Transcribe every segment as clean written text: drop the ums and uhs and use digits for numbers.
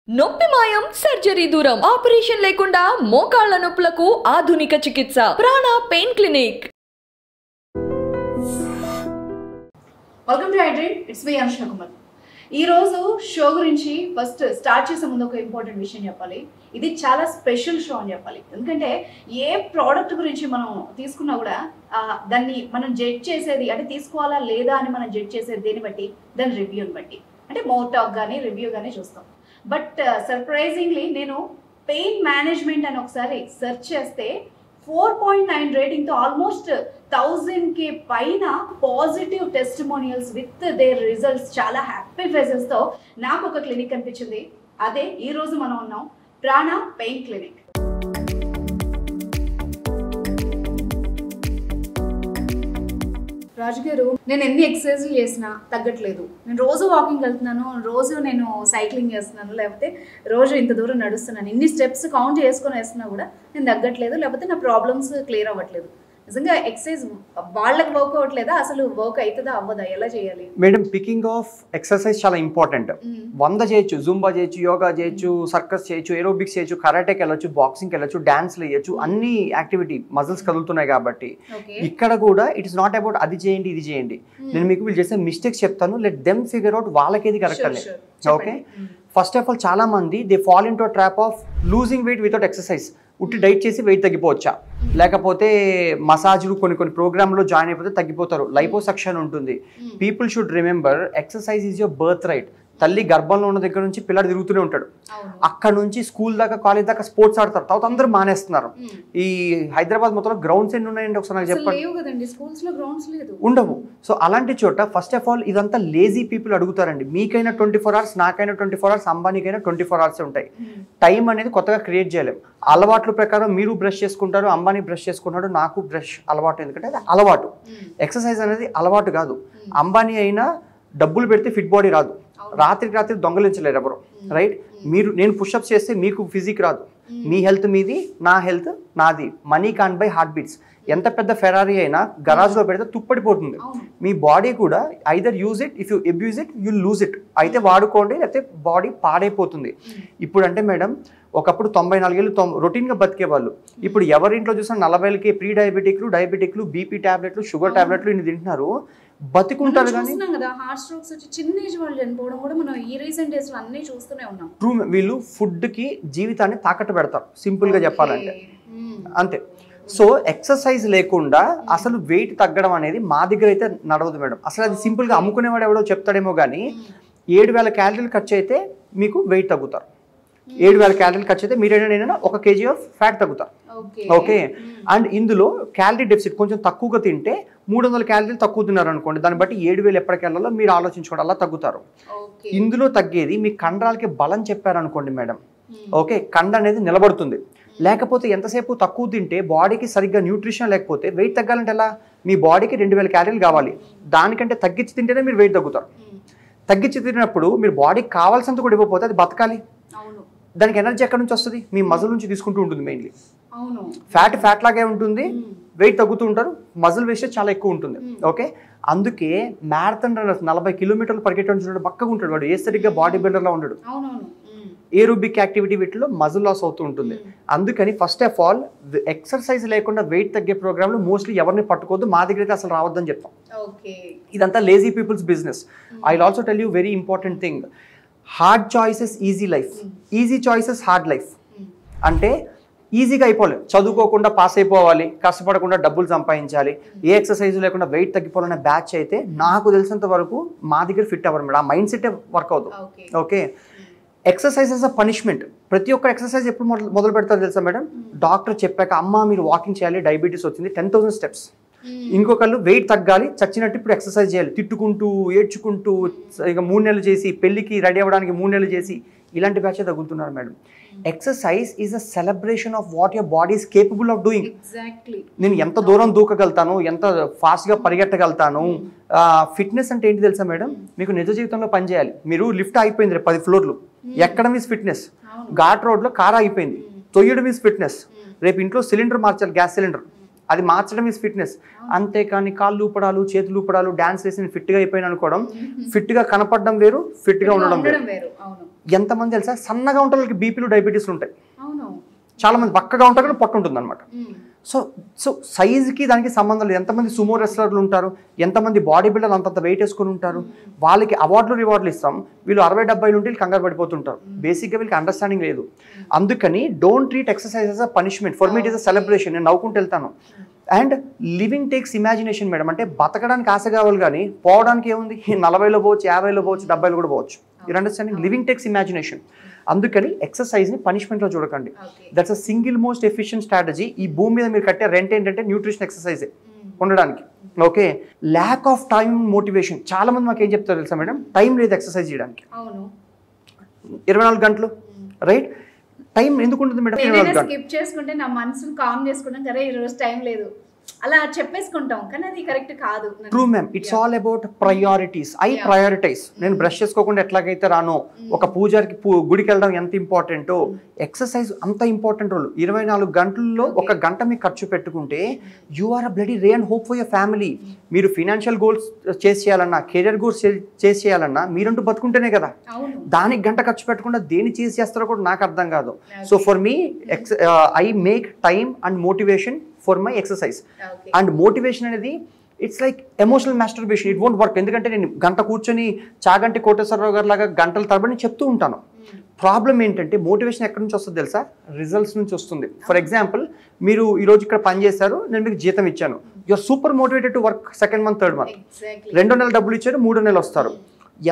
నొప్పి మాయం సర్జరీ దూరం ఆపరేషన్ లేకుండా మోకాళ్ల నొప్పులకు ఆధునిక చికిత్స ప్రాణ pain clinic. Welcome to hydrate. It's me Anushka Kumar. ఈ రోజు షో గురించి ఫస్ట్ స్టార్ట్ చేసే ముందు ఒక ఇంపార్టెంట్ విషయం చెప్పాలి. ఇది చాలా స్పెషల్ షో అని చెప్పాలి. ఎందుకంటే ఏ ప్రోడక్ట్ గురించి మనం తీసుకున్నా కూడా దాన్ని మనం జడ్జ్ చేసేది అంటే తీసుకోవాలా లేదా అని మనం జడ్జ్ చేసేది దేన్ని బట్టి, దాని రివ్యూని బట్టి, అంటే మౌత్ టాక్ కానీ రివ్యూ కానీ చూస్తాం. బట్ సర్ప్రైజింగ్లీ నేను పెయిన్ మేనేజ్మెంట్ అని ఒకసారి సెర్చ్ చేస్తే 4.9 రేటింగ్తో ఆల్మోస్ట్ 1000కి పైన positive testimonials with their results, చాలా హ్యాపీ ఫేసెస్తో నాకు ఒక క్లినిక్ కనిపించింది. అదే ఈరోజు మనం ఉన్నాం, ప్రాణ పెయిన్ క్లినిక్. రాజు గారు, నేను ఎన్ని ఎక్సర్సైజ్లు చేసినా తగ్గట్లేదు. నేను రోజు వాకింగ్ వెళ్తున్నాను, రోజు నేను సైక్లింగ్ చేస్తున్నాను, లేకపోతే రోజు ఇంత దూరం నడుస్తున్నాను, ఇన్ని స్టెప్స్ కౌంట్ చేసుకొని వేస్తున్నా కూడా నేను తగ్గట్లేదు, లేకపోతే నా ప్రాబ్లమ్స్ క్లియర్ అవ్వట్లేదు. నిజంగా ఎక్సర్సైజ్ వాళ్ళకి వర్క్ అవ్వట్లేదా? అసలు వర్క్ అవుతుందా అవ్వదా? ఎలా చేయాలి మేడం? పికింగ్ ఆఫ్ ఎక్సర్సైజ్ చాలా ఇంపార్టెంట్. 100 చేయొచ్చు, జూంబా చేయొచ్చు, యోగా చేయొచ్చు, సర్కస్ చేయొచ్చు, ఏరోబిక్స్ చేయొచ్చు, కరాటేకి వెళ్ళొచ్చు, బాక్సింగ్కి వెళ్ళొచ్చు, డాన్స్లు వేయచ్చు, అన్ని యాక్టివిటీ మజిల్స్ కదులుతున్నాయి కాబట్టి ఇక్కడ కూడా ఇట్ ఇస్ నాట్ అబౌట్ అది చేయండి ఇది చేయండి. నేను మీకు వీళ్ళు చేసే మిస్టేక్స్ చెప్తాను, లెట్ దెమ్ ఫిగర్ అవుట్ వాళ్ళకి ఏది కరెక్ట్ అని. ఓకే, ఫస్ట్ ఆఫ్ ఆల్ చాలా మంది they fall in to trap of losing weight without exercise. ఉట్టి డైట్ చేసి వెయిట్ తగ్గిపోవచ్చా, లేకపోతే మసాజ్లు కొన్ని ప్రోగ్రాంలో జాయిన్ అయిపోతే తగ్గిపోతారు, లైపోసక్షన్ ఉంటుంది. People should remember exercise is your birth right. తల్లి గర్భంలో ఉన్న దగ్గర నుంచి పిల్లడు తిరుగుతూనే ఉంటాడు, అక్కడ నుంచి స్కూల్ దాకా కాలేజ్ దాకా స్పోర్ట్స్ ఆడతారు, తర్వాత అందరూ మానేస్తున్నారు. ఈ హైదరాబాద్ మొత్తంలో గ్రౌండ్స్ ఎన్ని ఉన్నాయండి ఒకసారి నాకు చెప్పండి? ఉండవు. సో అలాంటి చోట ఫస్ట్ ఆఫ్ ఆల్ ఇదంతా లేజీ పీపుల్ అడుగుతారండి. మీకైనా 24 hours, నాకైనా 24 hours, అంబానీకైనా 24 hours ఉంటాయి. టైం అనేది కొత్తగా క్రియేట్ చేయలేము. అలవాట్ల ప్రకారం మీరు బ్రష్ చేసుకుంటారు, అంబానీ బ్రష్ చేసుకుంటాడు, నాకు బ్రష్ అలవాటు, ఎందుకంటే అది అలవాటు. ఎక్సర్సైజ్ అనేది అలవాటు కాదు. అంబానీ అయినా డబ్బులు పెడితే ఫిట్ బాడీ రాదు, రాత్రికి రాత్రి దొంగలించలేరు ఎవరు, రైట్? నేను పుషప్స్ చేస్తే మీకు ఫిజిక్ రాదు. మీ హెల్త్ మీది, నా హెల్త్ నాది. Money can buy heart beats. ఎంత పెద్ద ఫెరారీ అయినా గరాజ్లో పెడితే తుప్పడిపోతుంది. మీ బాడీ కూడా either use it, if you abuse it you lose it. అయితే వాడుకోండి, లేకపోతే బాడీ పాడైపోతుంది. ఇప్పుడు అంటే మేడం, ఒకప్పుడు 94 ఏళ్ళు రొటీన్గా బతికే వాళ్ళు, ఇప్పుడు ఎవరింట్లో చూసినా 40 ప్రీ డయాబెటిక్లు, డయాబెటిక్లు, బీపీ టాబ్లెట్లు, షుగర్ టాబ్లెట్లు ఇన్ని తింటున్నారు, బతికుంటారు. కానీ ట్రూ, వీళ్ళు ఫుడ్కి జీవితాన్ని తాకట్టు పెడతారు, సింపుల్గా చెప్పాలంటే అంతే. సో ఎక్సర్సైజ్ లేకుండా అసలు వెయిట్ తగ్గడం అనేది మా దగ్గర అయితే నడవదు మేడం. అసలు అది సింపుల్గా అమ్ముకునేవాడు ఎవడో చెప్తాడేమో కానీ 7000 క్యాలరీలు ఖర్చు అయితే మీకు వెయిట్ తగ్గుతారు. 7000 క్యాలరీలు ఖర్చు అయితే మీరేనా 1 kg ఆఫ్ ఫ్యాట్ తగ్గుతారు. ఓకే, అండ్ ఇందులో క్యాలరీ డెఫిసిట్ కొంచెం తక్కువగా తింటే 300 క్యాలరీలు తక్కువ తిన్నారు అనుకోండి, దాన్ని బట్టి 7000 ఎప్పటికి వెళ్ళాలో మీరు ఆలోచించుకోండి, అలా తగ్గుతారు. ఇందులో తగ్గేది మీ కండరాలకి బలం చెప్పారనుకోండి మేడం, ఓకే, కండ అనేది నిలబడుతుంది. లేకపోతే ఎంతసేపు తక్కువ తింటే బాడీకి సరిగ్గా న్యూట్రిషన్ లేకపోతే వెయిట్ తగ్గాలంటే ఎలా? మీ బాడీకి 2000 క్యాలరీలు కావాలి, దానికంటే తగ్గించి తింటేనే మీరు వెయిట్ తగ్గుతారు. తగ్గించి తిన్నప్పుడు మీరు బాడీకి కావాల్సినంత కూడా ఇవ్వకపోతే అది బతకాలి. దానికి ఎనర్జీ ఎక్కడి నుంచి వస్తుంది? మీ మజిల్ నుంచి తీసుకుంటూ ఉంటుంది. మెయిన్లీ ఫ్యాట్ లాగే ఉంటుంది, వెయిట్ తగ్గుతూ ఉంటారు, మజిల్ వేస్టేజ్ చాలా ఎక్కువ ఉంటుంది. ఓకే, అందుకే మ్యారథాన్ రన్నర్స్ 40 కిలోమీటర్లు పరిగెట్టడం చూడండి, పక్కగా ఉంటాడు వాడు, ఏ సరిగ్గా బాడీ బిల్డర్లా ఉండడు. ఏరోబిక్ యాక్టివిటీ వీటిలో మజిల్ లాస్ అవుతూ ఉంటుంది. అందుకని ఫస్ట్ ఆఫ్ ఆల్ ఎక్సర్సైజ్ లేకుండా వెయిట్ తగ్గే ప్రోగ్రాంలు మోస్ట్లీ ఎవరిని పట్టుకోవద్దు, మా దగ్గర అయితే అసలు రావద్దని చెప్తాం. ఇదంతా lazy peoples business. I will also tell you very important thing, hard choices easy life, easy choices hard life. అంటే ఈజీగా అయిపోలేదు, చదువుకోకుండా పాస్ అయిపోవాలి, కష్టపడకుండా డబ్బులు సంపాదించాలి, ఏ ఎక్సర్సైజ్ లేకుండా వెయిట్ తగ్గిపోవాలనే బ్యాచ్ అయితే నాకు తెలిసినంత వరకు మా దగ్గర ఫిట్ అవ్వరు మేడం. ఆ మైండ్ సెట్ వర్క్ అవుతుంది. Okay, exercise is a punishment. ప్రతి ఒక్క ఎక్సర్సైజ్ ఎప్పుడు మొదలు పెడతారు తెలుసా మేడం? డాక్టర్ చెప్పాక, అమ్మ మీరు వాకింగ్ చేయాలి, డయాబెటీస్ వచ్చింది, 10,000 steps. ఇంకొకళ్ళు వెయిట్ తగ్గాలి, చచ్చినట్టు ఇప్పుడు ఎక్సర్సైజ్ చేయాలి, తిట్టుకుంటూ ఏడ్చుకుంటూ, ఇక 3 నెలలు చేసి, పెళ్ళికి రెడీ అవ్వడానికి 3 నెలలు చేసి, ఇలాంటి బ్యాచ్ తగ్గుతున్నారు madam. Exercise is a celebration of what your body is capable of doing. నేను ఎంత దూరం దూకగలుగుతాను, ఎంత ఫాస్ట్గా పరిగెట్టగలుగుతాను. ఫిట్నెస్ అంటే ఏంటి తెలుసా మేడం? మీకు నిజ జీవితంలో పనిచేయాలి. మీరు లిఫ్ట్ అయిపోయింది 10 floors, ఎక్కడం ఈజ్ ఫిట్నెస్. ఘాట్ రోడ్లో కార్ అయిపోయింది, తొయ్యడం ఈజ్ ఫిట్నెస్. రేపు ఇంట్లో సిలిండర్ మార్చాలి, గ్యాస్ సిలిండర్, అది మార్చడం ఇస్ ఫిట్నెస్. అంతేకాని కాళ్ళు ఊపడాలు చేతులు ఊపడాలు డాన్స్ వేసి ఫిట్గా అయిపోయిన అనుకోవడం, ఫిట్గా కనపడడం వేరు, ఫిట్గా ఉండడం వేరు. ఎంతమంది తెలుసా సన్నగా ఉంటే వాళ్ళకి బీపీలు డయాబెటీస్లు ఉంటాయి. అవును, చాలా మంది బక్కగా ఉంటారు కానీ పొట్ట ఉంటుంది అనమాట. సో సైజుకి దానికి సంబంధం లేదు. ఎంతమంది సుమో రెస్లర్లు ఉంటారు, ఎంతమంది బాడీ బిల్డర్ అంతంత వెయిట్ వేసుకుని ఉంటారు, వాళ్ళకి అవార్డులు రివార్డులు ఇస్తాం, వీళ్ళు 60-70 ఉంటే కంగారు పడిపోతుంటారు. బేసిక్గా వీళ్ళకి అండర్స్టాండింగ్ లేదు. అందుకని don't treat exercise as a punishment. For me it is a celebration. నేను నవ్వుకుంటూ వెళ్తాను. And living takes imagination madam. అంటే బతకడానికి ఆశ కావాలి కానీ పోవడానికి ఏముంది, 40లో పోవచ్చు, 50లో పోవచ్చు, 70లో కూడా పోవచ్చు. Your understanding? Living takes imagination. అందుకని ఎక్సర్సైజ్ని పనిష్మెంట్లో చూడకండి. That's a single most efficient strategy. ఈ భూమి మీద మీరు కట్టే రెంట్ ఏంటంటే న్యూట్రిషన్ ఎక్సర్సైజే ఉండడానికి. Okay, lack of time motivation. చాలా మంది మాకు ఏం చెప్తారు తెలుసా మేడం, టైం లేదు ఎక్సర్సైజ్ చేయడానికి. 24 గంటలు రైట్. టైం ఎందుకు ఉంటుంది మేడం? 24 గంటలు స్కిప్ చేసుకుంటే నా మనసును కామ్ చేసుకుంటాం కదా, ఈ రోజు టైం లేదు అలా చెప్పేసుకుంటాం, కానీ అది కరెక్ట్ కాదు. True ma'am, it's all about priorities. I prioritize. నేను బ్రష్ చేసుకోకుండా ఎట్లాగైతే రానో, ఒక పూజారికి గుడికి వెళ్ళడం ఎంత ఇంపార్టెంటో, ఎక్సర్సైజ్ అంత ఇంపార్టెంట్ రోల్. 24 గంటల్లో 1 గంట మీకు ఖర్చు పెట్టుకుంటే you are a bloody ray and hope for your family. మీరు ఫినాన్షియల్ గోల్స్ చేసేయాలన్నా, కెరియర్ గోల్స్ చేసేయాలన్నా మీరంటూ బతుకుంటేనే కదా. దానికి గంట ఖర్చు పెట్టకుండా దేని చేస్తారో కూడా నాకు అర్థం కాదు. So for me I make time and motivation for my exercise. And motivation అనేది it's like emotional masturbation. It won't work. ఎందుకంటే నేను గంట కూర్చొని చాగంటి కోటేశ్వరరావు గారి లాగా గంటల తరబడి చెప్తూ ఉంటాను. ప్రాబ్లం ఏంటంటే మోటివేషన్ ఎక్కడి నుంచి వస్తుంది తెలుసా? రిజల్ట్స్ నుంచి వస్తుంది. ఫర్ ఎగ్జాంపుల్, మీరు ఈరోజు ఇక్కడ పని చేశారు, నేను మీకు జీతం ఇచ్చాను, you're super motivated to work. 2nd month 3rd month 2 నెలలు డబ్బులు ఇచ్చారు, 3 నెలలు వస్తారు.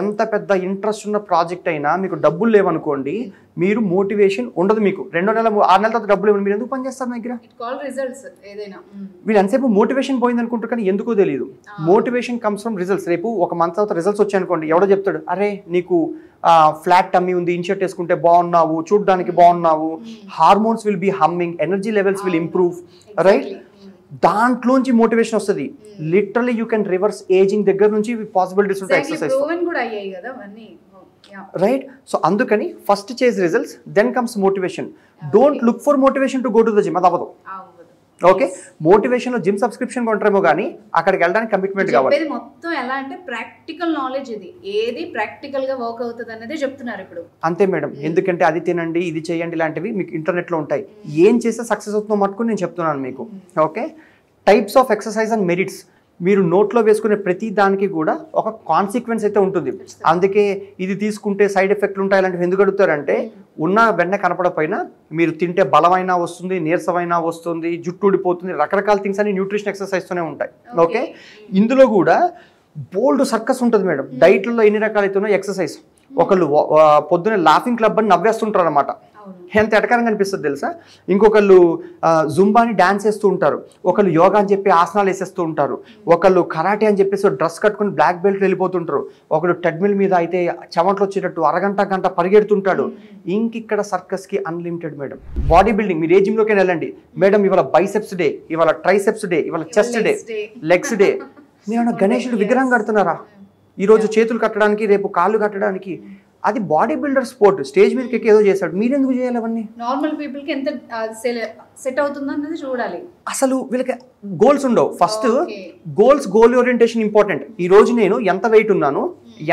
ఎంత పెద్ద ఇంట్రెస్ట్ ఉన్న ప్రాజెక్ట్ అయినా మీకు డబ్బులు లేవనుకోండి, మీరు మోటివేషన్ ఉండదు. మీకు 2 నెలలు 6 నెలల తర్వాత డబ్బులు లేవు, మీరు ఎందుకు పని చేస్తారు నా దగ్గర? వీళ్ళు ఎంతసేపు మోటివేషన్ పోయింది అనుకుంటారు, కానీ ఎందుకో తెలియదు. Motivation comes from results. రేపు 1 month తర్వాత రిజల్ట్స్ వచ్చాయనుకోండి, ఎవడో చెప్తాడు, అరే నీకు ఫ్లాట్ టమ్మీ ఉంది, ఇన్షర్ట్ వేసుకుంటే బాగున్నావు, చూడడానికి బాగున్నావు, hormones will be humming, energy levels will improve, right? దాంట్లోంచి మోటివేషన్ వస్తుంది. Literally you can reverse ageing దగ్గర నుంచి పాసిబిలిటీస్ ఉంటాయి ఎక్సర్సైజ్, రైట్? సో అందుకని first chase results, then comes motivation. Don't look for motivation to go to the gym. అది అవ్వదు. Okay, motivation లో gym subscription కొంటారేమో కానీ అక్కడికి వెళ్ళడానికి కమిట్మెంట్ కావాలి. మొత్తం ఎలా అంటే ప్రాక్టికల్ నాలెడ్జ్, ఇది ఏది ప్రాక్టికల్ గా వర్క్ అవుతుంది అనేది చెప్తున్నారు ఇప్పుడు. అంతే మేడం. ఎందుకంటే అది తినండి, ఇది చేయండి, ఇలాంటివి మీకు ఇంటర్నెట్ లో ఉంటాయి. ఏం చేస్తే సక్సెస్ అవుతుందో మటుకు నేను చెప్తున్నాను మీకు. Okay, types of exercise and merits. మీరు నోట్లో వేసుకునే ప్రతి దానికి కూడా ఒక కాన్సిక్వెన్స్ అయితే ఉంటుంది. అందుకే ఇది తీసుకుంటే సైడ్ ఎఫెక్ట్లు ఉంటాయి ఇలాంటివి ఎందుకు అడుగుతారంటే, ఉన్న వెన్న కనపడపోయినా మీరు తింటే బలమైనా వస్తుంది, నీరసమైనా వస్తుంది, జుట్టు ఊడిపోతుంది, రకరకాల థింగ్స్ అన్ని న్యూట్రిషన్ ఎక్సర్సైజ్తోనే ఉంటాయి. ఓకే, ఇందులో కూడా బోల్డ్ సర్కస్ ఉంటుంది మేడం. డైట్లలో ఎన్ని రకాలైతే ఉన్నాయో ఎక్సర్సైజ్. ఒకళ్ళు పొద్దున్నే లాఫింగ్ క్లబ్ అని నవ్వేస్తుంటారు అనమాట, ఎంత ఎటకారంగా అనిపిస్తుంది తెలుసా. ఇంకొకళ్ళు జుంబాని డాన్స్ వేస్తూ ఉంటారు, ఒకళ్ళు యోగా అని చెప్పి ఆసనాలు వేసేస్తూ ఉంటారు, ఒకళ్ళు కరాటే అని చెప్పేసి డ్రెస్ కట్టుకుని బ్లాక్ బెల్ట్ వెళ్ళిపోతుంటారు, ఒకళ్ళు ట్రెడ్మిల్ మీద అయితే చెమట్లు వచ్చేటట్టు గంట పరిగెడుతుంటాడు. ఇంకిక్కడ సర్కస్కి అన్లిమిటెడ్ మేడం. బాడీ బిల్డింగ్, మీరు ఏ జిమ్లోకి వెళ్ళండి మేడం, ఇవాళ బైసెప్స్ డే, ఇవాళ ట్రైసెప్స్ డే, ఇవాళ చెస్ట్ డే, లెగ్స్ డే. మీరు గణేశుడు విగ్రహం కడుతున్నారా? ఈరోజు చేతులు కట్టడానికి, రేపు కాళ్ళు కట్టడానికి. అది బాడీ బిల్డర్ స్పోర్ట్. స్టేజ్ మీదకి ఎక్కి ఏదో చేశాడు, మీరెందుకు చేయాలి అవన్నీ? నార్మల్ పీపుల్ కి ఎంత సెట్ అవుతుందో అన్నది చూడాలి. అసలు వీళ్ళకి గోల్స్ ఉండవు. First goal orientation important. ఈ రోజు నేను ఎంత వెయిట్ ఉన్నాను,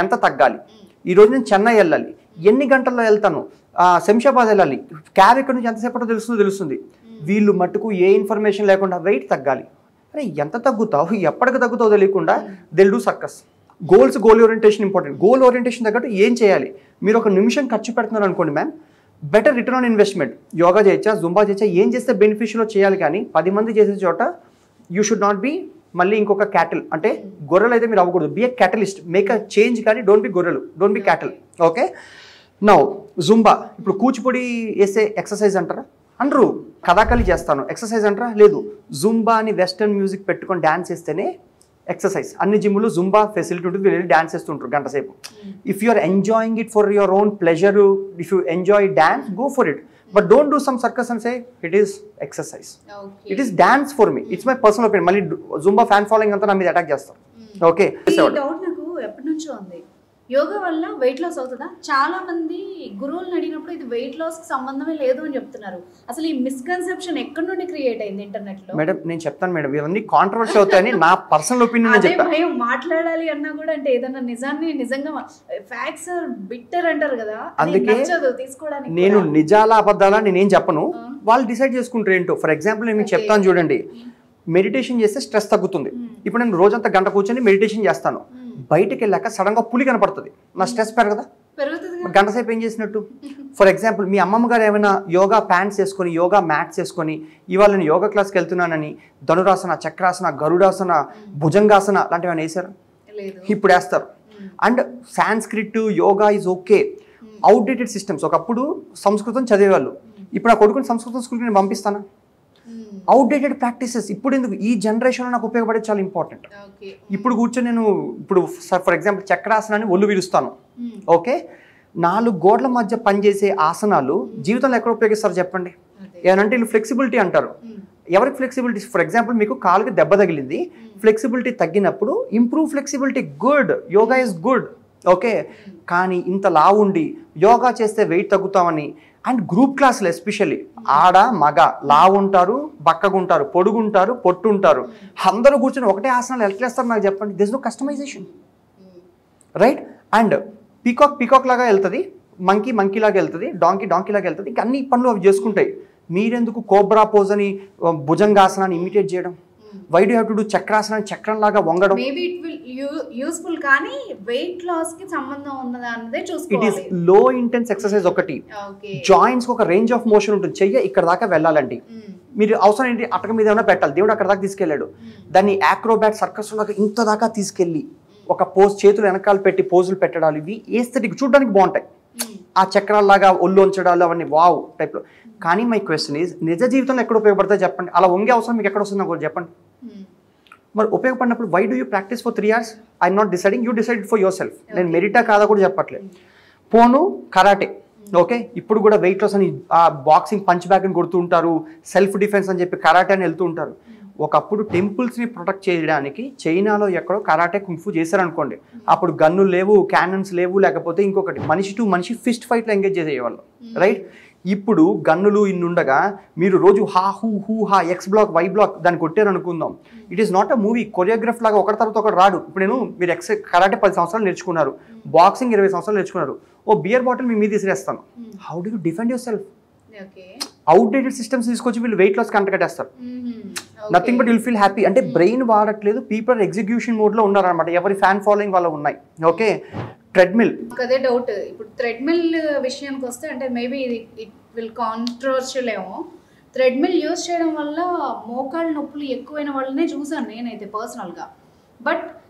ఎంత తగ్గాలి, ఈ రోజు నేను చెన్నై వెళ్ళాలి, ఎన్ని గంటల్లో వెళ్తాను, శంషాబాద్ వెళ్ళాలి, క్యాబ్ ఎక్కడి నుంచి ఎంతసేపట్లో తెలుస్తుంది. వీళ్ళు మట్టుకు ఏ ఇన్ఫర్మేషన్ లేకుండా వెయిట్ తగ్గాలి. అరే ఎంత తగ్గుతావు, ఎప్పటికి తగ్గుతావు తెలియకుండా దిల్ డూ circus. Goal orientation important. Goal orientation తగ్గట్టు ఏం చేయాలి? మీరు 1 నిమిషం ఖర్చు పెడుతున్నారు అనుకోండి ma'am, better return on investment. Yoga చేయొచ్చా, జుంబా చేయొచ్చా, ఏం చేస్తే బెనిఫిషియల్ చేయాలి. కానీ 10 మంది చేసే చోట యూ షుడ్ నాట్ బి మళ్ళీ ఇంకొక క్యాటిల్. అంటే గొర్రెలు అయితే మీరు అవ్వకూడదు. Be a catalyst, make a change, కానీ డోంట్ బి గొర్రెలు, don't be cattle. Okay, now Zumba. ఇప్పుడు కూచిపూడి వేసే ఎక్సర్సైజ్ అంటారా? అనరు. కథాకళి చేస్తాను ఎక్సర్సైజ్ అంటారా? లేదు. జుంబా అని వెస్టర్న్ మ్యూజిక్ పెట్టుకొని డ్యాన్స్ చేస్తేనే ఎక్సర్సైజ్. అన్ని జిమ్లో జుంబా ఫెసిలిటీ ఉంటుంది, వీళ్ళు డాన్స్ చేస్తుంటారు గంట సేపు. If you are enjoying it for your own pleasure, if you enjoy dance, go for it. But don't do some circus and say it is exercise. It is dance for me. It's my personal opinion. మళ్ళీ Zumba fan following అంతా నా మీద attack చేస్తారు. Okay, doubt నాకు ఎప్పటి నుంచో ఉంది. యోగా వల్ల వెయిట్ లాస్ అవుతుందా? చాలా మంది గురువులను అడిగినప్పుడు ఇది వెయిట్ లాస్ కి సంబంధమే లేదు అని చెప్తున్నారు. అసలు ఈ మిస్కన్సెప్షన్ ఎక్కడి నుండి క్రియేట్ అయింది ఇంటర్నెట్ లో? మేడం నేను చెప్తాను మేడం, ఇవన్నీ కాంట్రవర్సీ అవుతాయని నా పర్సనల్ ఒపీనియన్ చెప్తాను. భయం మాట్లాడాలి అన్నా కూడా, అంటే ఏదన్నా నిజంగా ఫ్యాక్ట్స్ ఆర్ బిట్టర్ అంటారు కదా, అందుకే తీసుకోవడానికి నేను నిజాల అబద్ధాలా నేనేం చెప్పను, వాళ్ళు డిసైడ్ చేసుకుంటారు ఏంటో. ఫర్ ఎగ్జాంపుల్ నేను మీకు చెప్తాను చూడండి, మెడిటేషన్ చేస్తే స్ట్రెస్ తగ్గుతుంది. ఇప్పుడు నేను రోజంతా గంట కూర్చొని మెడిటేషన్ చేస్తాను, బయటకు వెళ్ళాక సడన్ గా పులి కనపడుతుంది, నా స్ట్రెస్ పెరగదా? గంట సేపు ఏం చేసినట్టు. ఫర్ ఎగ్జాంపుల్ మీ అమ్మమ్మ గారు ఏమైనా యోగా ప్యాంట్స్ వేసుకొని యోగా మ్యాట్స్ వేసుకొని ఇవాళ నేను యోగా క్లాస్కి వెళ్తున్నానని ధనురాసన, చక్రాసన, గరుడాసన, భుజంగాసన లాంటివి ఏమైనా వేసారు? ఇప్పుడు వేస్తారు. And Sanskrit yoga is okay. Outdated systems. ఒకప్పుడు సంస్కృతం చదివేవాళ్ళు, ఇప్పుడు ఆ కొడుకుని సంస్కృతం స్కూల్కి నేను పంపిస్తానా? అవుట్డేటెడ్ ప్రాక్టీసెస్ ఇప్పుడు ఎందుకు? ఈ జనరేషన్లో నాకు ఉపయోగపడేది చాలా ఇంపార్టెంట్. ఇప్పుడు కూర్చొని నేను ఇప్పుడు ఫర్ ఎగ్జాంపుల్ చక్రాసనాన్ని ఒళ్ళు విరుస్తాను, ఓకే? 4 గోడల మధ్య పనిచేసే ఆసనాలు జీవితంలో ఎక్కడ ఉపయోగిస్తారు చెప్పండి? ఏమంటే వీళ్ళు ఫ్లెక్సిబిలిటీ అంటారు. ఎవరికి ఫ్లెక్సిబిలిటీ? ఫర్ ఎగ్జాంపుల్ మీకు కాలుకి దెబ్బ తగిలింది, ఫ్లెక్సిబిలిటీ తగ్గినప్పుడు improve flexibility, good, yoga is good, okay? కానీ ఇంత లావు ఉండి యోగా చేస్తే వెయిట్ తగ్గుతామని, అండ్ గ్రూప్ క్లాసులు ఎస్పెషల్లీ ఆడ మగ లావు ఉంటారు, బక్కగుంటారు, పొడుగుంటారు, పొట్టుంటారు, అందరూ కూర్చొని ఒకటే ఆసనాలు ఎట్లేస్తారు నాకు చెప్పండి? This no customization, right? And peacock లాగా వెళ్తుంది, మంకీ లాగా వెళ్తుంది, డాంకీ లాగా వెళ్తుంది, ఇంకా అన్ని పనులు అవి చేసుకుంటాయి. మీరెందుకు కోబ్రా పోజ్ అని భుజంగాసనాన్ని ఇమిటేట్ చేయడం? Why do have to do చక్రాసనాన్ని చక్రం లాగా వంగడం? మేబీ ఇట్ విల్ యూస్ఫుల్, కానీ వెయిట్ లాస్ కి సంబంధం ఉన్నదా అన్నదే చూసుకోవాలి. It is low intense exercise. ఒకటి జాయింట్స్ ఒక రేంజ్ ఆఫ్ మోషన్ ఉంటుంది, చెయ్య ఇక్కడ దాకా వెళ్ళాలండి. మీరు అవసరం ఏంటి? అటక మీద ఏమైనా పెట్టాలి, దేవుడు అక్కడ దాకా తీసుకెళ్ళాడు. దాన్ని యాక్రోబాట్ సర్కస్ లాగా ఇంత దాకా తీసుకెళ్ళి ఒక పోజ్, చేతులు వెనకాల పెట్టి పోజులు పెట్టడాలు, ఇవి ఏస్థెటిక్ చూడడానికి బాగుంటాయి. ఆ చక్రాల్లాగా ఒళ్ళు ఉంచడాలు అవన్నీ వావ్ టైప్లో. కానీ మై క్వశ్చన్ ఈజ్, నిజ జీవితంలో ఎక్కడ ఉపయోగపడతాయి చెప్పండి? అలా వంగే అవసరం మీకు ఎక్కడ వస్తుందో కూడా చెప్పండి. మరి ఉపయోగపడినప్పుడు why do you practice for 3 hours? I'm not deciding, you decide for your self. నేను మెరిటా కాదా కూడా చెప్పట్లేదు. పోను కరాటే, ఓకే? ఇప్పుడు కూడా వెయిట్ లాస్ అని బాక్సింగ్ పంచ్ బ్యాగ్ అని కొడుతూ ఉంటారు, సెల్ఫ్ డిఫెన్స్ అని చెప్పి కరాటే అని వెళ్తూ ఉంటారు. ఒకప్పుడు టెంపుల్స్ని ప్రొటెక్ట్ చేయడానికి చైనాలో ఎక్కడో కరాటే కుంఫు చేశారనుకోండి, అప్పుడు గన్నులు లేవు, క్యానన్స్ లేవు, లేకపోతే ఇంకొకటి మనిషి టు మనిషి ఫిస్ట్ ఫైట్లో ఎంగేజ్ చేసేవాళ్ళు, రైట్? ఇప్పుడు గన్నులు ఇన్నుండగా మీరు రోజు హా హూ హా ఎక్స్ బ్లాక్ వై బ్లాక్ దాన్ని కొట్టారు అనుకుందాం. It is not a movie, choreograph లాగా ఒకటి తర్వాత ఒకటి రాడు. ఇప్పుడు మీరు కరాటే 10 సంవత్సరాలు నేర్చుకున్నారు, బాక్సింగ్ 20 సంవత్సరాలు నేర్చుకున్నారు, ఓ బియర్ బాటిల్ మీ మీద తీసిరేస్తాను, how do you defend your self? Outdated systems తీసుకొచ్చి వీళ్ళు వెయిట్ లాస్ కంటకట్టేస్తారు. Nothing but will feel happy. అంటే బ్రెయిన్ వాడట్లేదు, పీపుల్ ఎగ్జిక్యూషన్ మోడ్లో ఉన్నారనమాట. ఎవరి ఫ్యాన్ ఫాలోయింగ్ వాళ్ళు ఉన్నాయి, ఓకే? ట్రెడ్మిల్, అదే డౌట్. ఇప్పుడు థ్రెడ్మిల్ విషయానికి వస్తే, అంటే మేబీ ఇట్ విల్ కాంట్రవర్షియల్ ఏమో, థ్రెడ్మిల్ యూజ్ చేయడం వల్ల మోకాళ్ళ నొప్పులు ఎక్కువైన వాళ్ళనే చూసాను నేనైతే పర్సనల్గా. బట్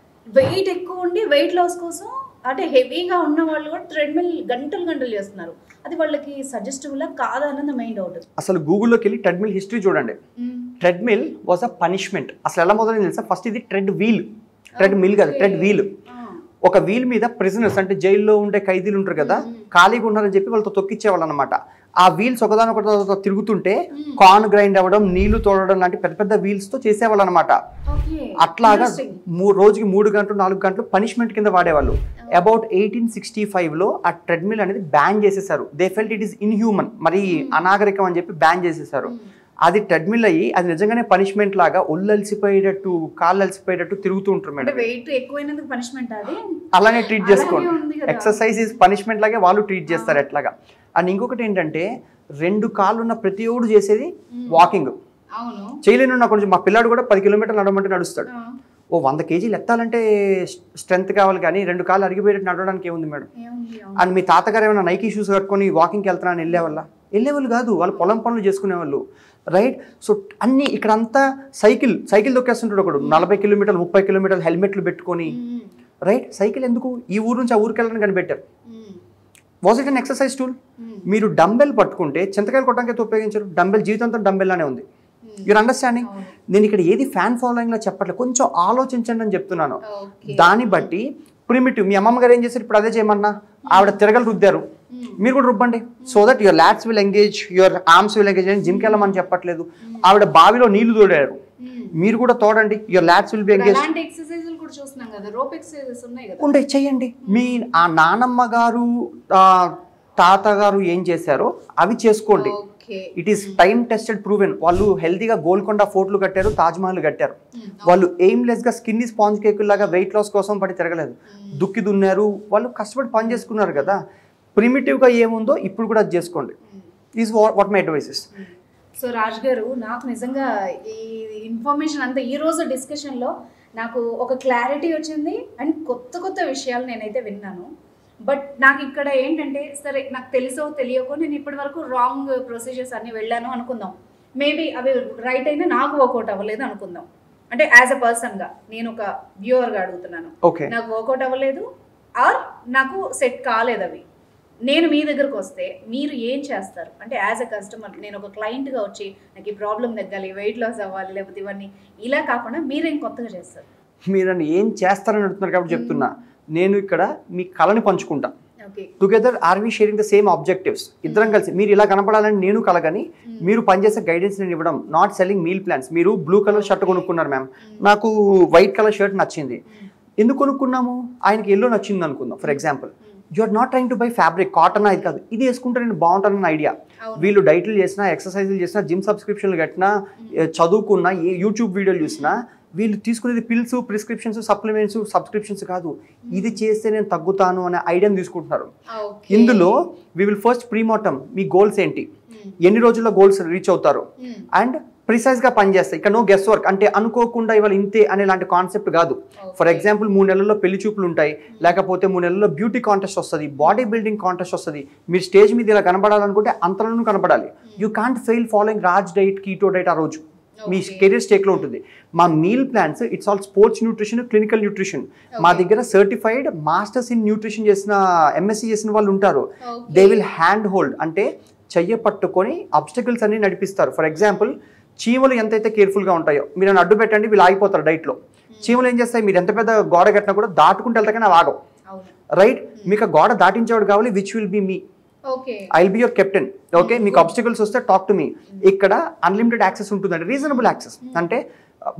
వెయిట్ ఎక్కువ ఉండి వెయిట్ లాస్ కోసం, అంటే హెవీగా ఉన్న వాళ్ళు కూడా థ్రెడ్మిల్ గంటలు చేస్తున్నారు. అది వాళ్ళకి సజెస్టబుల్ కాదా అన్నది మెయిన్ డౌట్. అసలు గూగుల్లోకి వెళ్ళి ట్రెడ్మిల్ హిస్టరీ చూడండి. Treadmill was a punishment. అసలు ఎలా మొదలైంది తెలుసా? ఫస్ట్ ఇది ట్రెడ్ మిల్ కాదు, ట్రెడ్ వీల్. ఒక వీల్ మీద ప్రిజనర్స్, అంటే జైల్లో ఉండే ఖైదీలు ఉంటారు కదా, ఖాళీగా ఉన్నారని చెప్పి వాళ్ళతో తొక్కిచ్చేవాళ్ళు అనమాట. ఆ వీల్స్ ఒకదానొకటి తిరుగుతుంటే కార్న్ గ్రైండ్ అవ్వడం, నీళ్లు తోడడం లాంటి పెద్ద పెద్ద వీల్స్ తో చేసేవాళ్ళు అనమాట. అట్లాగా రోజుకి 3 గంటలు 4 గంటలు పనిష్మెంట్ కింద వాడేవాళ్ళు. అబౌట్ 1865లో ఆ ట్రెడ్మిల్ అనేది బ్యాన్ చేసేసారు. They felt it is inhuman, మరి అనాగరికం అని చెప్పి బ్యాన్ చేసేసారు. అది ట్రెడ్మిల్ అయ్యి అది నిజంగానే పనిష్మెంట్ లాగా ఒళ్ళు అలసిపోయేటట్టు, కాళ్ళు అలసిపోయేటట్టు తిరుగుతూ ఉంటారు మేడం. వెయిట్ ఎక్కువైనందుకు పనిష్మెంట్ అది అలానే ట్రీట్ చేసుకోండి. ఎక్సర్సైజ్ ఈజ్ పనిష్మెంట్ లాగే వాళ్ళు ట్రీట్ చేస్తారు ఎట్లాగా. అండ్ ఇంకొకటి ఏంటంటే, 2 కాళ్ళు ఉన్న ప్రతి ఒడు చేసేది వాకింగ్. చేయలేను నాకు కొంచెం, మా పిల్లాడు కూడా 10 కిలోమీటర్లు నడవమంటే నడుస్తాడు. ఓ 100 కేజీలు ఎత్తాలంటే స్ట్రెంత్ కావాలి, కానీ 2 కాళ్ళు అరిగిపోయేటట్టు నడవడానికి ఏముంది మేడం? అండ్ మీ తాతగారు ఏమైనా నైకీ షూస్ కట్టుకొని వాకింగ్కి వెళ్తున్నాను వెళ్ళేవాళ్ళు కాదు, వాళ్ళు పొలం పనులు చేసుకునేవాళ్ళు, రైట్? సో అన్ని ఇక్కడంతా సైకిల్ దొక్కేస్తుంటాడు ఒకడు, 40 కిలోమీటర్లు 30 కిలోమీటర్లు హెల్మెట్లు పెట్టుకొని, రైట్? సైకిల్ ఎందుకు? ఈ ఊరు నుంచి ఆ ఊరికి వెళ్ళడానికి కనిపెట్టారు. Was it an exercise tool? మీరు డంబెల్ పట్టుకుంటే చింతకాయలు కొట్టడానికి అయితే ఉపయోగించారు, డంబెల్ జీవితంతో డంబెల్లానే ఉంది. Your understanding? నేను ఇక్కడ ఏది ఫ్యాన్ ఫాలోయింగ్ లా చెప్పట్లేదు, కొంచెం ఆలోచించండి అని చెప్తున్నాను. దాన్ని బట్టి ప్రిమిటివ్, మీ అమ్మమ్మ గారు ఏం చేశారు, ఇప్పుడు అదే చేయమన్నా, ఆవిడ తిరగలు రుద్దారు, మీరు కూడా రుబ్బండి. So that your lats will engage, your arms will engage. అని జిమ్కి వెళ్ళమని చెప్పట్లేదు. ఆవిడ బావిలో నీళ్లు తోడారు, మీరు కూడా తోడండి, your lats will be engage. కూడా చూస్తున్నాం కదా రోప్ ఎక్సర్సైజెస్ ఉన్నాయి కదా ఉండే చెయ్యండి. మీ ఆ నానమ్మ గారు తాతగారు ఏం చేశారో అవి చేసుకోండి. It is time tested proven. వాళ్ళు హెల్తీగా గోల్కొండ ఫోర్ట్లు కట్టారు, తాజ్మహల్ కట్టారు. వాళ్ళు ఎయిమ్లెస్ గా స్కిన్ స్పాంజ్ కేక్ లాగా వెయిట్ లాస్ కోసం పడి తిరగలేదు, దుక్కి దున్నారు, వాళ్ళు కష్టపడి పని చేసుకున్నారు కదా. ప్రిమిటివ్ గా ఏముందో ఇప్పుడు కూడా అది చేసుకోండి. Is what my advices. So Raj గారు, నాకు నిజంగా ఈ ఇన్ఫర్మేషన్ అంతా ఈ రోజు డిస్కషన్లో నాకు ఒక క్లారిటీ వచ్చింది అండ్ కొత్త కొత్త విషయాలు నేనైతే విన్నాను. బట్ నాకు ఇక్కడ ఏంటంటే, సరే నాకు తెలుసో తెలియకో నేను ఇప్పటి వరకు రాంగ్ ప్రొసీజర్స్ అన్ని వెళ్ళాను అనుకుందాం. మేబీ అవి రైట్ అయినా నాకు వర్కౌట్ అవ్వలేదు అనుకుందాం. అంటే యాజ్ అ పర్సన్గా నేను ఒక వ్యూవర్గా అడుగుతున్నాను, నాకు వర్కౌట్ అవ్వలేదు ఆర్ నాకు సెట్ కాలేదు అవి. నేను మీ దగ్గరకు వస్తే మీరు ఏం చేస్తారు? అంటే యాజ్ అ కస్టమర్, నేను ఒక క్లయింట్గా వచ్చి నాకు ఈ ప్రాబ్లం తగ్గాలి, వెయిట్ లాస్ అవ్వాలి, లేకపోతే ఇవన్నీ ఇలా కాకుండా మీరేం కొత్తగా చేస్తారు? మీరు ఏం చేస్తారని అడుగుతున్నారు కాబట్టి చెప్తున్నా. నేను ఇక్కడ మీ కళని పంచుకుంటా. Together are we sharing the same objectives. ఇద్దరం కలిసి మీరు ఇలా కనపడాలని నేను కలగని, మీరు పనిచేసే గైడెన్స్ నేను ఇవ్వడం. Not selling meal plans. మీరు బ్లూ కలర్ షర్ట్ కొనుక్కున్నారు మ్యామ్, నాకు వైట్ కలర్ షర్ట్ నచ్చింది. ఎందుకు కొనుక్కున్నాము? ఆయనకి ఎల్లో నచ్చింది అనుకుందాం for example. You are not trying to buy fabric, cotton అది కాదు, ఇది వేసుకుంటే నేను బాగుంటానని ఐడియా. వీళ్ళు డైట్లు చేసినా, ఎక్సర్సైజులు చేసినా, జిమ్ సబ్స్క్రిప్షన్లు కట్టినా, చదువుకున్నా, యూట్యూబ్ వీడియోలు చూసినా, వీళ్ళు తీసుకునేది పిల్స్, ప్రిస్క్రిప్షన్స్, సప్లిమెంట్స్, సబ్స్క్రిప్షన్స్ కాదు. ఇది చేస్తే నేను తగ్గుతాను అనే ఐడియాని తీసుకుంటున్నారు. ఇందులో వి విల్ ఫస్ట్ ప్రీమార్టమ్, మీ గోల్స్ ఏంటి, ఎన్ని రోజుల్లో గోల్స్ రీచ్ అవుతారు, అండ్ ప్రిసైజ్గా పనిచేస్తాయి. ఇక్కడ నో గెస్ వర్క్, అంటే అనుకోకుండా ఇవాళ ఇంతే అనే లాంటి కాన్సెప్ట్ కాదు. ఫర్ ఎగ్జాంపుల్ 3 నెలల్లో పెళ్లి చూపులు ఉంటాయి, లేకపోతే 3 నెలల్లో బ్యూటీ కాంటెస్ట్ వస్తుంది, బాడీ బిల్డింగ్ కాంటెస్ట్ వస్తుంది. మీరు స్టేజ్ మీద ఇలా కనబడాలనుకుంటే అంతలోనూ కనబడాలి. You can't fail following Raj diet, keto diet ఆ రోజు. మీ కెరీర్ స్టేక్లో ఉంటుంది. మా meal plans it's all sports nutrition, clinical nutrition. మా దగ్గర సర్టిఫైడ్ మాస్టర్స్ ఇన్ న్యూట్రిషన్ చేసిన, ఎంఎస్సీ చేసిన వాళ్ళు ఉంటారు. దే విల్ హ్యాండ్ హోల్డ్, అంటే చెయ్య పట్టుకొని అబ్స్టకల్స్ అన్ని నడిపిస్తారు. ఫర్ ఎగ్జాంపుల్, చీమలు ఎంతైతే కేర్ఫుల్గా ఉంటాయో, మీరు అడ్డు పెట్టండి, వీళ్ళు ఆగిపోతారు డైట్లో. చీమలు ఏం చేస్తాయి, మీరు ఎంత పెద్ద గోడ కట్టినా కూడా దాటుకుంటూ వెళ్తాకనే ఆగవు. రైట్? మీకు గోడ దాటించేవాడు కావాలి, which will be me. I will be your captain. Okay, మీకు ఆబ్స్టికల్స్ వస్తే టాక్ టు మీ. ఇక్కడ అన్లిమిటెడ్ యాక్సెస్ ఉంటుందండి, రీజనబుల్ యాక్సెస్. అంటే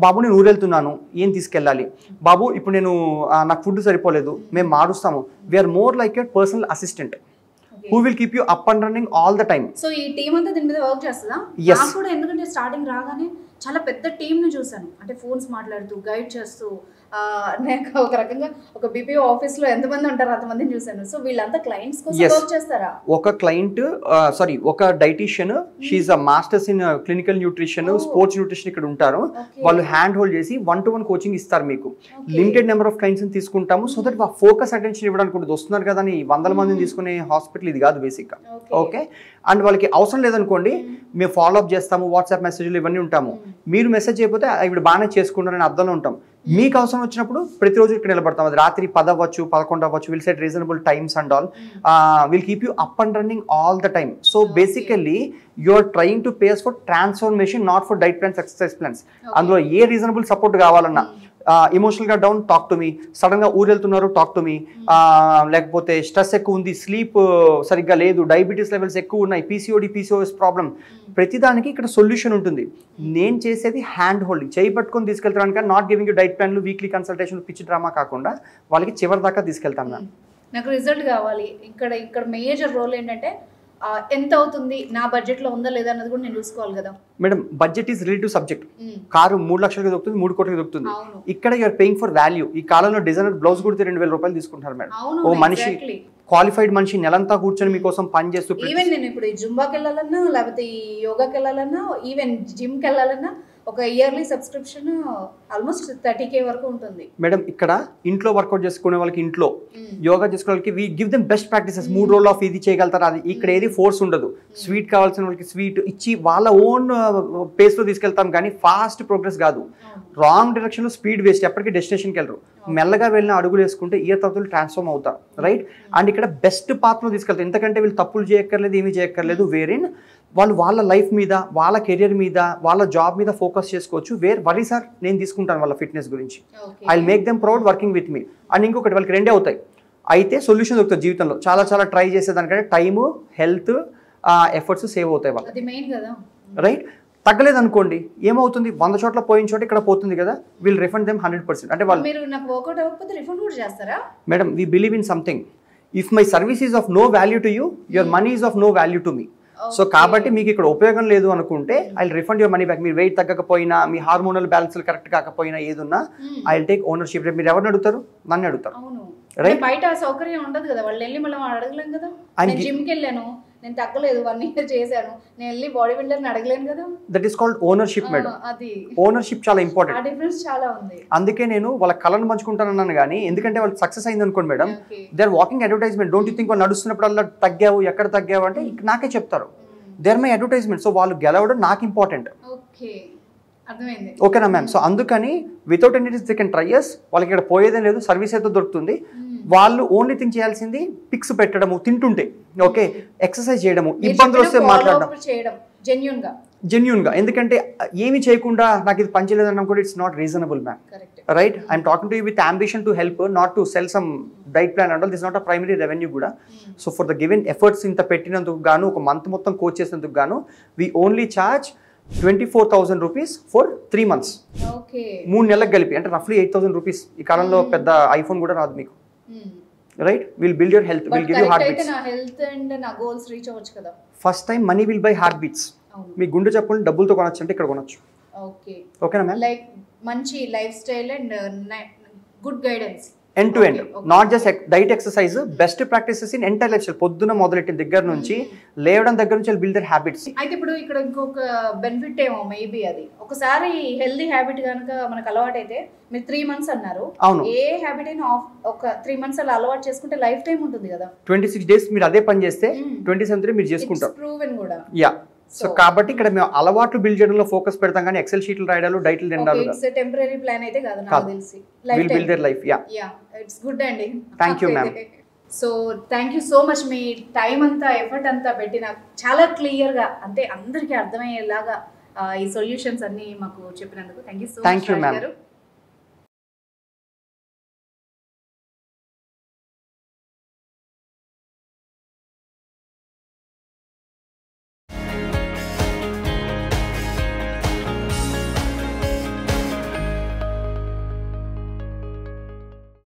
బాబు నేను ఊరెళ్తున్నాను, ఏం తీసుకెళ్ళాలి, బాబు ఇప్పుడు నేను నాకు ఫుడ్ సరిపోలేదు, మేము మారుస్తాము. We are more like your personal assistant who will keep you up and running all the time. So ఈ టీమ్ అంతా దీని మీద వర్క్ చేస్తుందా? నాకు కూడా, ఎందుకంటే స్టార్టింగ్ రాగానే చాలా పెద్ద టీమ్ ని చూసాను. అంటే ఫోన్స్ మాట్లాడుతూ, గైడ్ చేస్తూ, నేను ఒక రకంగా ఒక బీపీఓ ఆఫీస్ లో ఎంతమంది ఉంటారు అంతమందిని చూసాను. సో వీళ్ళంతా క్లయింట్స్ కోసం వర్క్ చేస్తారా? ఒక క్లయింట్, సారీ, ఒక dietitian, she is a masters in clinical nutrition, sports nutrition ఇక్కడ ఉంటారు. వాళ్ళు హ్యాండ్ హోల్డ్ చేసి 1-to-1 కోచింగ్ ఇస్తారు మీకు. లిమిటెడ్ నెంబర్ ఆఫ్ క్లయింట్స్ తీసుకుంటాము, సో దట్ ఫోకస్ అటెన్షన్ ఇవ్వడానికి ఉంటుంది. వస్తున్నారు కదా అని 100 మందిని తీసుకునే హాస్పిటల్ ఇది కాదు బేసిక్గా. ఓకే, అండ్ వాళ్ళకి అవసరం లేదనుకోండి, మేము ఫాలో అప్ చేస్తాము, వాట్సాప్ మెసేజ్లు ఇవన్నీ ఉంటాము. మీరు మెసేజ్ చేయకపోతే ఇప్పుడు బాగానే చేసుకుంటారని అర్థంలో ఉంటాం. మీకు అవసరం వచ్చినప్పుడు ప్రతిరోజు ఇక్కడ నిలబడతాం. అది రాత్రి 10 అవ్వచ్చు, 11 అవ్వచ్చు. Will set reasonable times and all. Will keep you up and running all the time. So basically you are trying to pace for transformation, not for diet plans, exercise plans. అందులో ఏ రీజనబుల్ సపోర్ట్ కావాలన్నా, ఎమోషనల్గా down, talk to me. సడన్గా ఊరెళ్తున్నారు, talk to me. లేకపోతే stress ఎక్కువ ఉంది, sleep సరిగ్గా లేదు, డయాబెటీస్ లెవెల్స్ ఎక్కువ ఉన్నాయి, పీసీఓడి, పీసీఓఎస్ ప్రాబ్లం, ప్రతిదానికి ఇక్కడ సొల్యూషన్ ఉంటుంది. నేను చేసేది హ్యాండ్ హోల్డింగ్, చేయి పట్టుకొని తీసుకెళ్తాను. నాట్ గివింగ్ యూ డైట్ ప్లాన్లు, వీక్లీ కన్సల్టేషన్, పిచ్చి డ్రామా కాకుండా వాళ్ళకి చివరి దాకా తీసుకెళ్తాను. నాకు రిజల్ట్ కావాలి. ఇక్కడ మేజర్ రోల్ ఏంటంటే ఎంత అవుతుంది, నా బడ్జెట్ లో ఉందా లేదా అన్నది కూడా నేను చూసుకోవాలి కదా madam. Budget is relative subject. Car 3 లక్షలకి దొరుకుతుంది, 3 కోట్లకి దొరుకుతుంది. ఇక్కడ యూఆర్ పేయింగ్ ఫర్ వాల్యూ. ఈ కాలంలో డిజైనర్ బ్లౌజ్ కుడితే 2000 రూపాయలు తీసుకుంటారు మేడం. ఓ మనిషి, క్వాలిఫైడ్ మనిషి నెలంతా కూర్చొని మీకోసం పని చేస్తూ, ఈవెన్ నేను ఇప్పుడు జుంబాకి వెళ్ళాలన్నా, లేకపోతే యోగాకి వెళ్ళాలన్నా, ఈవెన్ జిమ్కి వెళ్ళాలన్నా ఒక ఇయర్లీ సబ్స్క్రిప్షన్ ఆల్మోస్ట్ 30K వరకు ఉంటుంది మేడం. ఇక్కడ ఇంట్లో వర్కౌట్ చేసుకునే వాళ్ళకి, ఇంట్లో యోగా చేసుకునే వాళ్ళకి we give them best practices. 3 రోజులు ఆఫ్ ఇది చేయగలుగుతారు. అది ఇక్కడ ఏది ఫోర్స్ ఉండదు. స్వీట్ కావాల్సిన వాళ్ళకి స్వీట్ ఇచ్చి వాళ్ళ ఓన్ పేస్లో తీసుకెళ్తాం, కానీ ఫాస్ట్ ప్రోగ్రెస్ కాదు. రాంగ్ డైరెక్షన్లో స్పీడ్ వేస్ట్, ఎప్పటికీ డెస్టినేషన్కి వెళ్ళరు. మెల్లగా వెళ్ళిన అడుగులు వేసుకుంటే ఇయర్ తర్వాత ట్రాన్స్ఫార్మ్ అవుతారు. రైట్? అండ్ ఇక్కడ బెస్ట్ పాత్రలో తీసుకెళ్తారు. ఎందుకంటే వీళ్ళు తప్పులు చేయక్కర్లేదు, ఏమీ చేయక్కర్లేదు. వేరేన్ వాళ్ళు వాళ్ళ లైఫ్ మీద, వాళ్ళ కెరియర్ మీద, వాళ్ళ జాబ్ మీద ఫోకస్ చేసుకోవచ్చు. వరీ సార్, నేను తీసుకుంటాను వాళ్ళ ఫిట్నెస్ గురించి. I will make them proud working with me. And ఇంకొకటి, వాళ్ళకి 2 అవుతాయి. అయితే సొల్యూషన్ దొరుకుతుంది జీవితంలో. చాలా చాలా ట్రై చేసేదానికంటే టైము, హెల్త్, ఎఫర్ట్స్ సేవ్ అవుతాయి వాళ్ళకి. రైట్? తగ్గలేదు అనుకోండి, ఏమవుతుంది, 100 చోట్ల పోయిన చోట ఇక్కడ పోతుంది కదా, విల్ రిఫండ్ దెమ్ 100%. అంటే వాళ్ళు మీరు నాకు వర్కౌట్ అవ్వకపోతే రిఫండ్ కూడా చేస్తారా? Madam, we believe in something. If my service is of no value to you, your money is of no value to me. So కాబట్టి మీకు ఇక్కడ ఉపయోగం లేదు అనుకుంటే I will refund your money back. మీరు వెయిట్ తగ్గకపోయినా, మీ హార్మోనల్ బ్యాలెన్స్ కరెక్ట్ కాకపోయినా, ఏదున్నా ఐ విల్ టేక్ ఓనర్షిప్. మీరు ఎవరిని అడుగుతారు? నన్ను అడుగుతారు. బయట సౌకర్యం ఉండదు కదా, వాళ్ళు వెళ్ళి మనం అడగలేం కదా. నేను జిమ్కి వెళ్ళాను, నేను తగ్గలేదు, 1 year చేశాను, నేను వెళ్ళి బాడీ బిల్డర్ని అడగలేను కదా. That is called ownership madam. అది ఓనర్షిప్ చాలా ఇంపార్టెంట్. ఆ డిఫరెన్స్ చాలా ఉంది. అందుకే నేను వాళ్ళ కళను పంచుకుంటానన్నాను కానీ, ఎందుకంటే వాళ్ళు సక్సెస్ అయింది అనుకోండి madam, they are walking advertisement. Don't you think వాళ్ళు నడుస్తున్నప్పుడు అలా తగ్గావు, ఎక్కడ తగ్గావు అంటే నాకే చెప్తారు. They are my advertisement. So వాళ్ళు గెలవడం నాకు ఇంపార్టెంట్. ఓకేనా మ్యామ్? సో అందుకని without any they can try us. వాళ్ళకి ఇక్కడ పోయేదే లేదు, సర్వీస్ అయితే దొరుకుతుంది. వాళ్ళు ఓన్లీ థింగ్ చేయాల్సింది పిక్స్ పెట్టడము, తింటుంటే ఓకే, ఎక్సర్సైజ్ చేయడము, ఇబ్బందులు వస్తే మాట్లాడడం జెన్యూన్ గా. ఎందుకంటే ఏమి చేయకుండా నాకు ఇది పనిచేయలేదన్నా కూడా it's not reasonable ma'am. Right? I'm talking to you with ambition to help, not to sell some diet plan and all. This not a primary revenue కూడా. So for the given efforts ఇంత పెట్టినందుకు గాను, ఒక month మొత్తం coach చేసినందుకు గాను, we only charge 24,000 rupees for 3 months. 3 నెలలకు కలిపి, అంటే రఫ్లీ 8,000 రూపీస్. ఈ కాలంలో పెద్ద ఐఫోన్ కూడా రాదు మీకు. Right? Will build your health, will give you heartbeats. First time money will buy heart beats. మీ గుండె చెప్పులు డబ్బులతో కొనొచ్చు అంటే ఇక్కడ కొనొచ్చు. ఓకేనా మ్యామ్? లైక్ మంచి lifestyle and good guidance end to end, not just diet, exercise, best practices in entire lifestyle. పొద్దున మొదలెట్టిన దగ్గర నుంచి, లేవడం దగ్గర నుంచి బిల్డ్ దర్ హ్యాబిట్స్. అయితే ఇప్పుడు ఇక్కడ ఇంకొక బెనిఫిట్ ఏమో మేబీ, అది ఒకసారి హెల్దీ హ్యాబిట్ కనుక మనకు అలవాటు అయితే, మీరు 3 months అన్నారు. అవును. ఏ హ్యాబిట్ అయినా ఒక 3 months అలా అలవాటు చేసుకుంటే లైఫ్ టైం ఉంటుంది కదా. 26 days మీరు అదే పని చేస్తే 27th మీరు చేసుకుంటారు. ప్రూవెన్ కూడా. యా. సో కాబట్టి ఇక్కడ మేము అలవాట్లు బిల్డ్ చేయడంలో ఫోకస్ పెడతాం కానీ ఎక్సెల్ షీట్లు రాయడాలు, డైట్లు తినడాలు కాదు. ఇట్స్ టెంపరరీ ప్లాన్ అయితే కాదు నాకు తెలిసి. Will build their life. Yeah it's good అండి. Thank you ma'am. So thank you so much. మీ టైం అంతా, ఎఫర్ట్ అంతా పెట్టి నాకు చాలా క్లియర్గా, అంటే అందరికీ అర్థమయ్యేలాగా ఈ సొల్యూషన్స్ అన్ని మాకు చెప్పినందుకు థ్యాంక్ యూ సో మచ్ గారు.